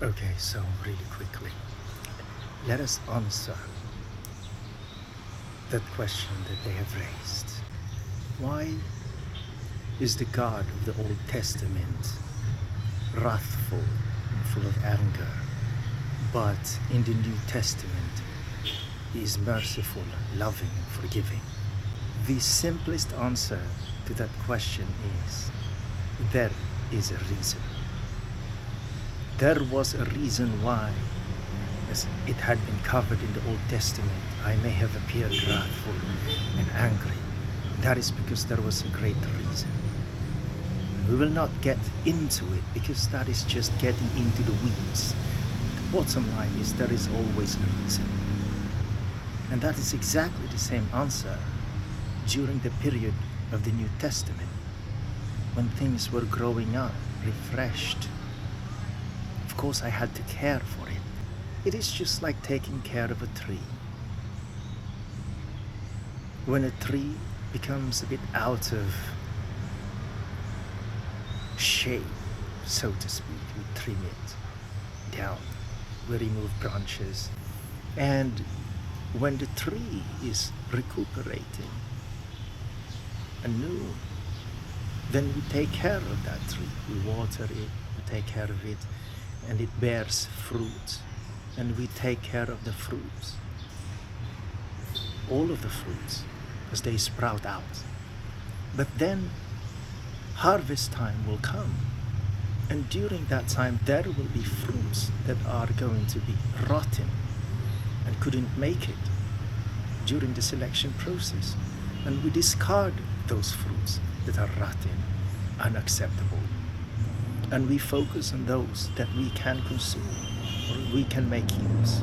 Okay, so really quickly, let us answer that question that they have raised. Why is the God of the Old Testament wrathful and full of anger, but in the New Testament he is merciful, loving, and forgiving? The simplest answer to that question is there is a reason. There was a reason why, as it had been covered in the Old Testament, I may have appeared wrathful and angry. That is because there was a great reason. We will not get into it because that is just getting into the weeds. The bottom line is there is always a reason. And that is exactly the same answer during the period of the New Testament, when things were growing up, refreshed. Of course, I had to care for it. It is just like taking care of a tree. When a tree becomes a bit out of shape, so to speak, we trim it down, we remove branches, and when the tree is recuperating anew, then we take care of that tree. We water it, we take care of it, and it bears fruit, and we take care of the fruits, all of the fruits, as they sprout out. But then harvest time will come, and during that time there will be fruits that are going to be rotten and couldn't make it during the selection process, and we discard those fruits that are rotten, unacceptable, and we focus on those that we can consume or we can make use.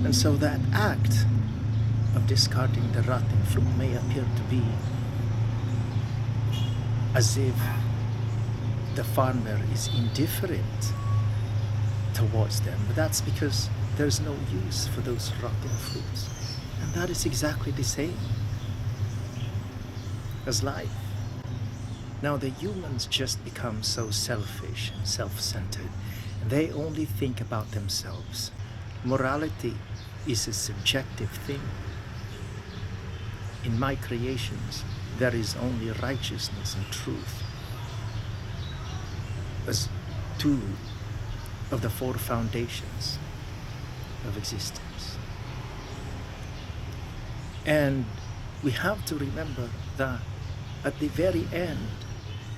And so that act of discarding the rotten fruit may appear to be as if the farmer is indifferent towards them, but that's because there's no use for those rotten fruits. And that is exactly the same as life. Now the humans just become so selfish and self-centered, and they only think about themselves. Morality is a subjective thing. In my creations, there is only righteousness and truth as two of the four foundations of existence. And we have to remember that at the very end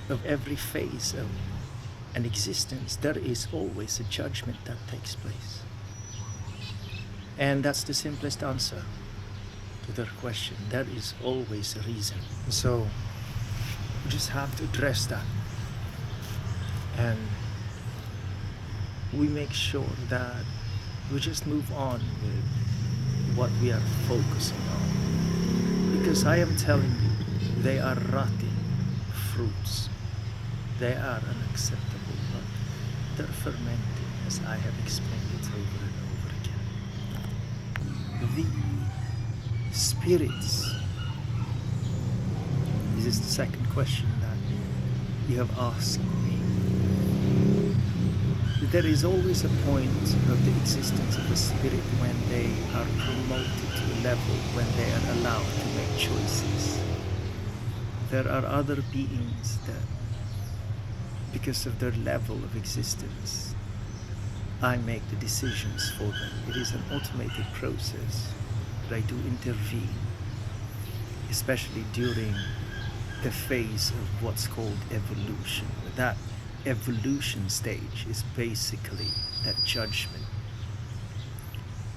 of every phase of an existence, there is always a judgment that takes place. And that's the simplest answer to their question. There is always a reason. So we just have to address that. And we make sure that we just move on with what we are focusing on. Because I am telling you, they are rotting fruits. They are unacceptable, but they're fermenting, as I have explained it over and over again. The spirits. This is the second question that you have asked me. There is always a point of the existence of a spirit when they are promoted to a level when they are allowed to make choices. There are other beings that, because of their level of existence, I make the decisions for them. It is an automated process, but I do intervene, especially during the phase of what's called evolution. That evolution stage is basically that judgment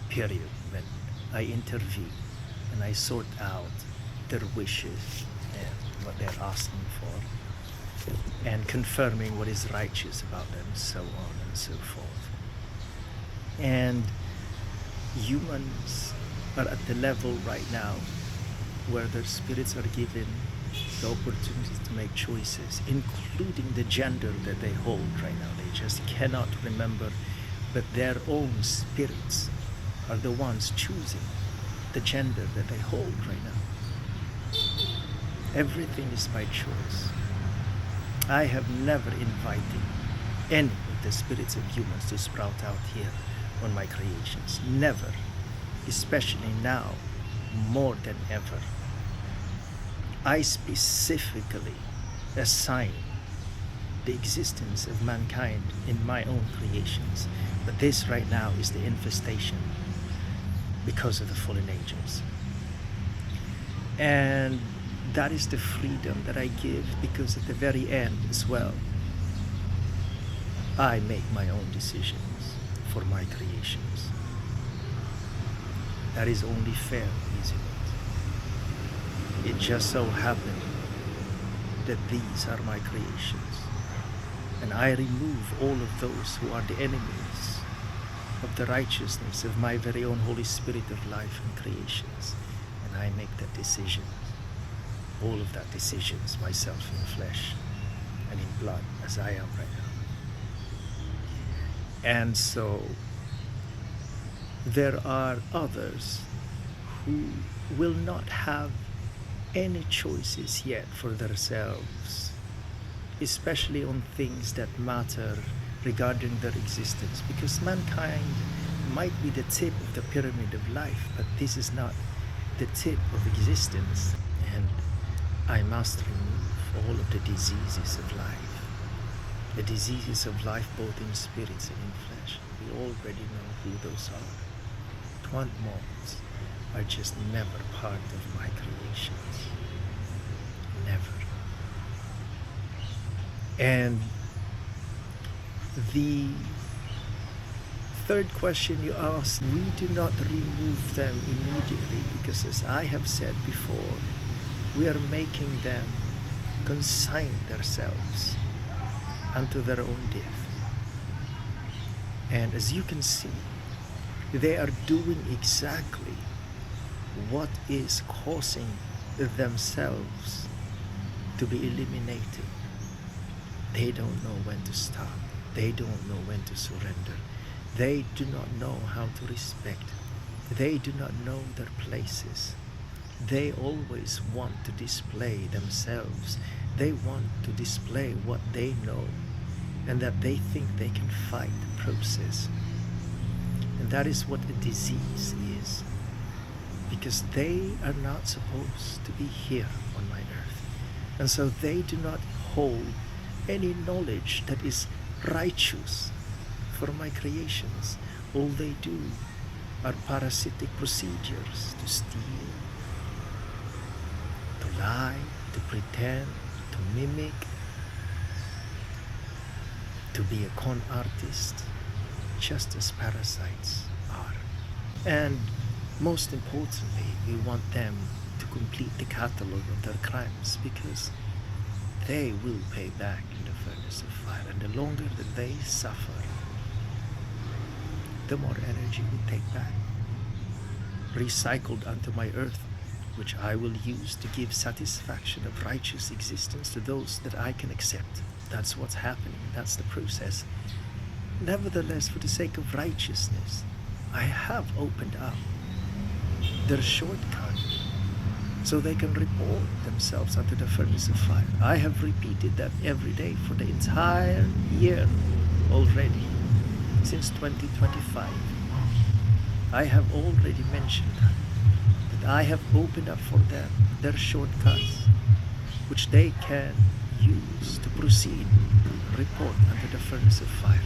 period when I intervene and I sort out their wishes and what they're asking for, and confirming what is righteous about them, so on and so forth. And humans are at the level right now where their spirits are given the opportunity to make choices, including the gender that they hold right now. They just cannot remember, but their own spirits are the ones choosing the gender that they hold right now. Everything is by choice. I have never invited any of the spirits of humans to sprout out here on my creations. Never. Especially now, more than ever. I specifically assign the existence of mankind in my own creations. But this right now is the infestation because of the fallen angels. And that is the freedom that I give, because at the very end as well, I make my own decisions for my creations. That is only fair, isn't it? It just so happened that these are my creations, and I remove all of those who are the enemies of the righteousness of my very own Holy Spirit of life and creations, and I make that decision, all of that decisions, myself in flesh and in blood, as I am right now. And so there are others who will not have any choices yet for themselves, especially on things that matter regarding their existence, because mankind might be the tip of the pyramid of life, but this is not the tip of existence. And I must remove all of the diseases of life, the diseases of life both in spirits and in flesh. We already know who those are. Quant moths are just never part of my creations. Never. And the third question you asked, we do not remove them immediately, because as I have said before, we are making them consign themselves unto their own death. And as you can see, they are doing exactly what is causing themselves to be eliminated. They don't know when to stop. They don't know when to surrender. They do not know how to respect. They do not know their places. They always want to display themselves. They want to display what they know, and that they think they can fight the process. And that is what a disease is, because they are not supposed to be here on my earth. And so they do not hold any knowledge that is righteous for my creations. All they do are parasitic procedures to steal, to lie, to pretend, to mimic, to be a con artist, just as parasites are. And most importantly, we want them to complete the catalog of their crimes, because they will pay back in the furnace of fire. And the longer that they suffer, the more energy we take back, recycled unto my earth, which I will use to give satisfaction of righteous existence to those that I can accept. That's what's happening. That's the process. Nevertheless, for the sake of righteousness, I have opened up their shortcut so they can report themselves unto the furnace of fire. I have repeated that every day for the entire year already, since 2025. I have already mentioned that I have opened up for them their shortcuts, which they can use to proceed, report unto the furnace of fire,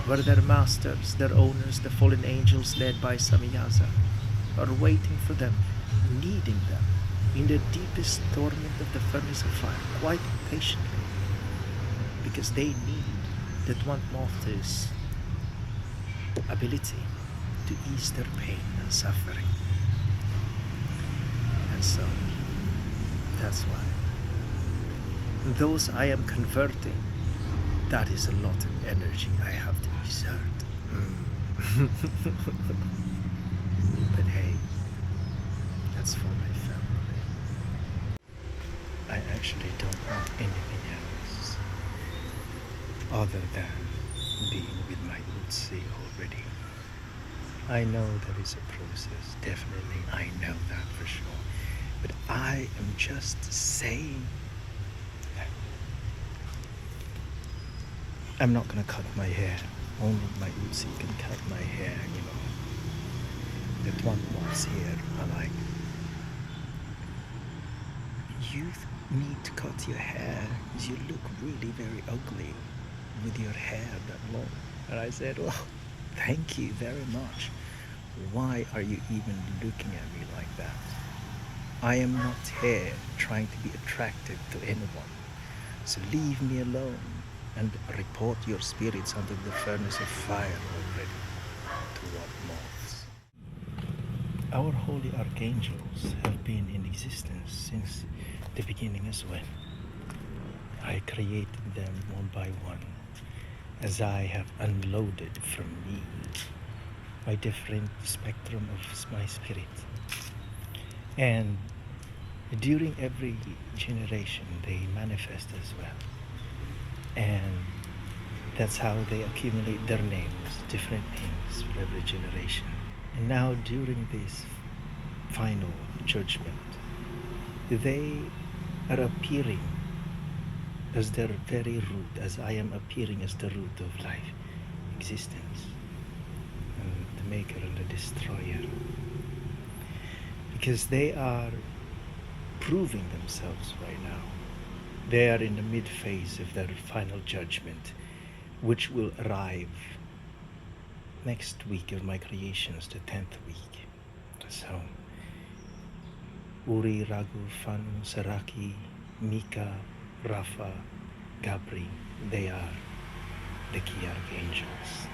where their masters, their owners, the fallen angels led by Samyaza, are waiting for them, needing them in the deepest torment of the furnace of fire, quite patiently, because they need the Twant Moth's ability to ease their pain and suffering. And so, that's why. Those I am converting, that is a lot of energy I have to exert. But hey, that's for my family. I actually don't want anything else other than being with my Utsi already. I know there is a process, definitely, I know that for sure. But I am just saying that I'm not gonna cut my hair. Only my Uzi can cut my hair, you know. That one was here. I'm like, you need to cut your hair because you look really very ugly with your hair that long. And I said, well, thank you very much. Why are you even looking at me like that? I am not here trying to be attractive to anyone. So leave me alone and report your spirits under the furnace of fire already. To what moths? Our holy archangels have been in existence since the beginning as well. I created them one by one as I have unloaded from me my different spectrum of my spirit. And during every generation they manifest as well. And that's how they accumulate their names, different names for every generation. And now during this final judgment, they are appearing as their very root, as I am appearing as the root of life, existence, and the maker and the destroyer. Because they are proving themselves right now. They are in the mid phase of their final judgment, which will arrive next week of my creations, the 10th week. So, Uri, Ragu, Fanu, Saraki, Mika, Rafa, Gabri, they are the key archangels.